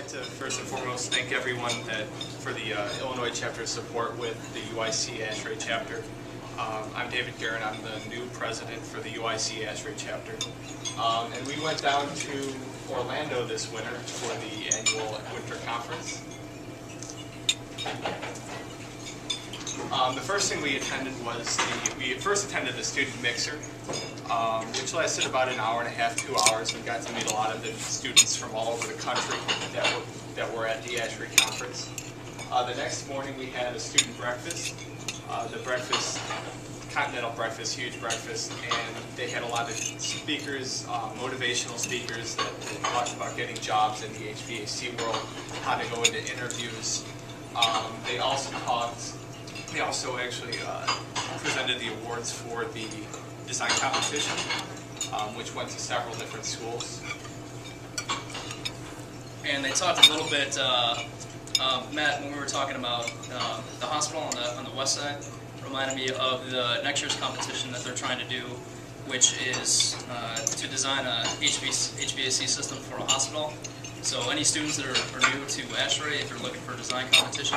like to first and foremost thank everyone for the Illinois chapter support with the UIC ASHRAE chapter. I'm David Guerin. I'm the new president for the UIC ASHRAE chapter. And we went down to Orlando this winter for the annual winter conference. The first thing we attended was we first attended the student mixer, which lasted about an hour and a half, 2 hours. We got to meet a lot of the students from all over the country that were at the ASHRAE conference. The next morning we had a student breakfast. The breakfast, continental breakfast, huge breakfast, and they had a lot of speakers, motivational speakers that talked about getting jobs in the HVAC world, how to go into interviews. They also actually presented the awards for the design competition, which went to several different schools. And they talked a little bit, Matt, when we were talking about the hospital on the west side, reminded me of the next year's competition that they're trying to do, which is to design a HVAC system for a hospital. So any students that are new to ASHRAE, if you're looking for a design competition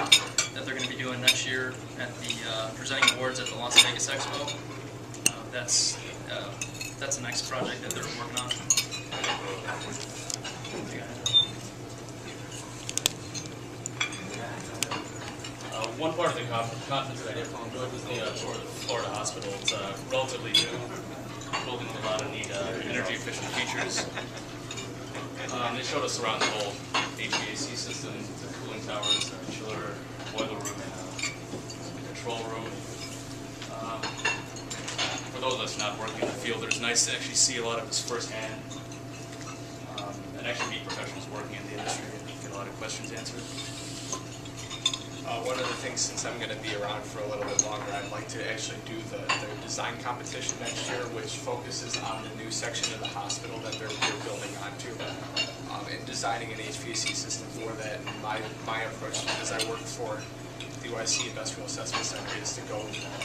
that they're going to be doing next year at the presenting awards at the Las Vegas Expo, that's the next project that they're working on. One part of the conference that I definitely enjoyed was the tour of the Florida hospital. It's relatively new, building with a lot of neat energy efficient features. They showed us around the whole HVAC system, the cooling towers, the chiller, boiler room, the control room. For those of us not working in the field, it's nice to actually see a lot of this firsthand and actually meet professionals working in the industry and get a lot of questions answered. One of the things, since I'm going to be around for a little bit longer, I'd like to actually do the design competition next year, which focuses on the new section of the hospital that they're building onto, and designing an HVAC system for that. And my approach, because I work for the UIC Industrial Assessment Center, is to go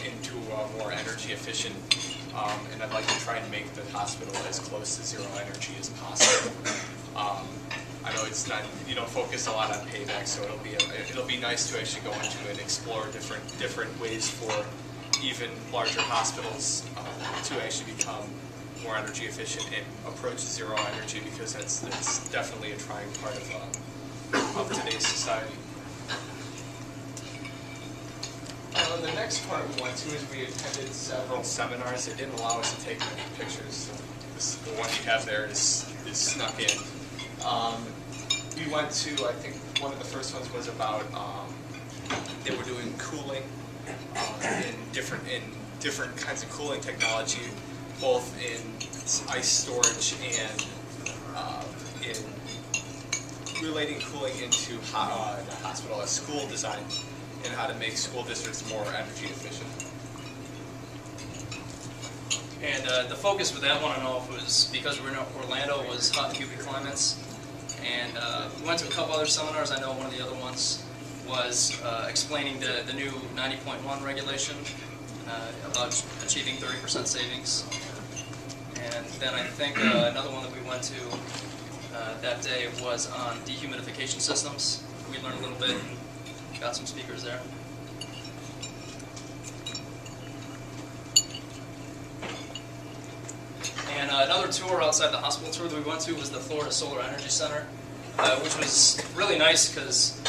into more energy efficient, and I'd like to try and make the hospital as close to zero energy as possible. I know it's not, you don't focus a lot on payback, so it'll be nice to actually go into and explore different ways for even larger hospitals to actually become more energy efficient and approach zero energy, because that's definitely a trying part of today's society. The next part we went to is we attended several seminars. It didn't allow us to take many pictures. So the one you have there is snuck in. We went to, I think one of the first ones was about, they were doing cooling in different kinds of cooling technology, both in ice storage and in relating cooling into the hospital as school design, and how to make school districts more energy efficient. And the focus with that one, I don't know if it was because we're in Orlando, was hot and humid climates. And we went to a couple other seminars. I know one of the other ones was explaining the new 90.1 regulation about achieving 30% savings. And then I think another one that we went to that day was on dehumidification systems. We learned a little bit and got some speakers there. And another tour outside the hospital tour that we went to was the Florida Solar Energy Center, which was really nice because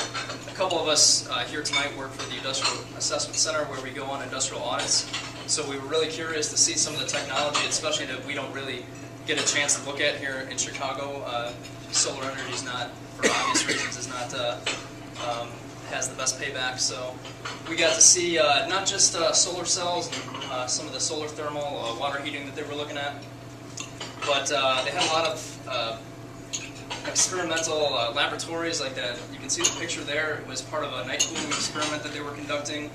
a couple of us here tonight work for the Industrial Assessment Center, where we go on industrial audits. So we were really curious to see some of the technology, especially that we don't really get a chance to look at here in Chicago. Solar energy is not, for obvious reasons, is not has the best payback. So we got to see not just solar cells and some of the solar thermal water heating that they were looking at, but they had a lot of experimental laboratories like that. You can see the picture there. It was part of a night cooling experiment that they were conducting.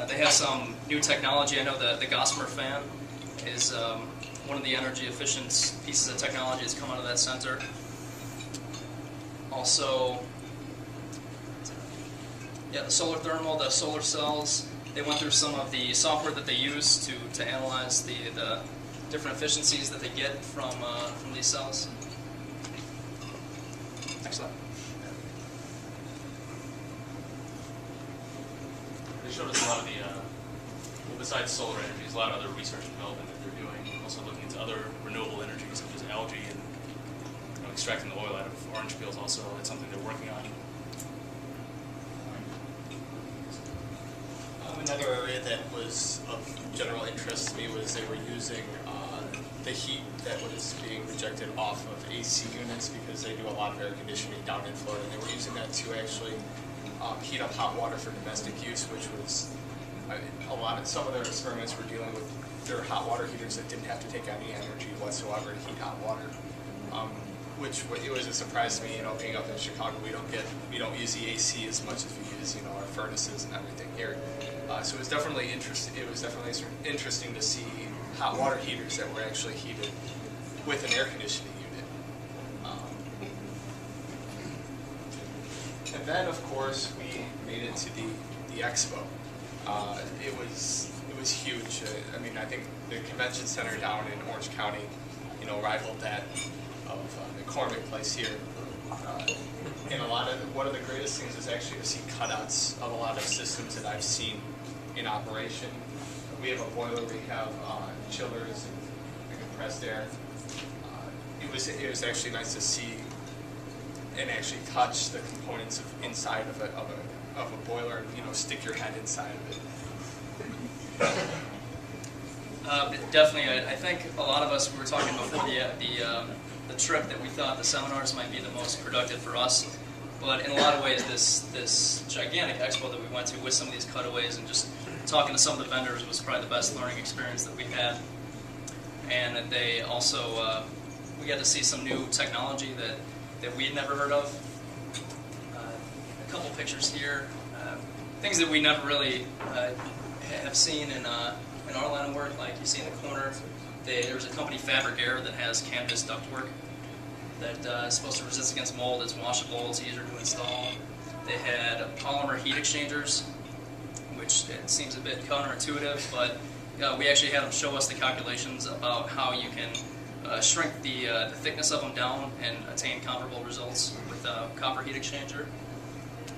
They have some new technology. I know the Gossamer fan is one of the energy efficient pieces of technology that's come out of that center. Also, yeah, the solar thermal, the solar cells, they went through some of the software that they use to analyze the different efficiencies that they get from these cells. Excellent. showed us a lot of the, well, besides solar energy, there's a lot of other research and development that they're doing. Also looking into other renewable energies such as algae and extracting the oil out of orange peels. Also, it's something they're working on. Another area that was of general interest to me was they were using the heat that was being rejected off of AC units because they do a lot of air conditioning down in Florida. And they were using that to actually heat up hot water for domestic use, which was some of their experiments were dealing with their hot water heaters that didn't have to take any energy whatsoever to heat hot water. Which it was a surprise to me, being up in Chicago, we don't use the AC as much as we use, our furnaces and everything here. So it was definitely interesting. It was definitely interesting to see hot water heaters that were actually heated with an air conditioning unit. And then, of course, we made it to the expo. It was huge. I think the convention center down in Orange County, rivaled that of McCormick Place here. And one of the greatest things is actually to see cutouts of a lot of systems that I've seen in operation. We have a boiler, we have chillers and compressed air. It was actually nice to see and actually touch the components of inside of a boiler and stick your head inside of it. Definitely, I think a lot of us, we were talking before the trip, that we thought the seminars might be the most productive for us. But in a lot of ways, this gigantic expo that we went to with some of these cutaways and just talking to some of the vendors was probably the best learning experience that we had. And they also, we got to see some new technology that we had never heard of. A couple pictures here, things that we never really have seen in our line of work. Like you see in the corner, there's a company, Fabric Air, that has canvas ductwork that is supposed to resist against mold. It's washable, it's easier to install. They had polymer heat exchangers, which it seems a bit counterintuitive, but we actually had them show us the calculations about how you can shrink the thickness of them down and attain comparable results with a copper heat exchanger.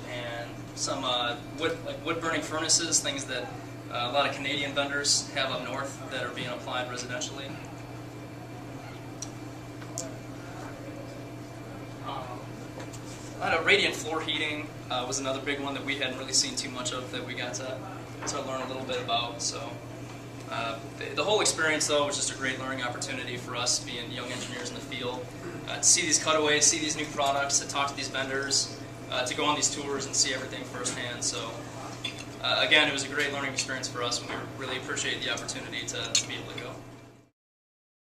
And some wood burning furnaces, things that a lot of Canadian vendors have up north that are being applied residentially. Radiant floor heating was another big one that we hadn't really seen too much of, that we got to learn a little bit about. So the whole experience, though, was just a great learning opportunity for us, being young engineers in the field, to see these cutaways, see these new products, to talk to these vendors, to go on these tours and see everything firsthand. So again, it was a great learning experience for us, and we really appreciate the opportunity to be able to go.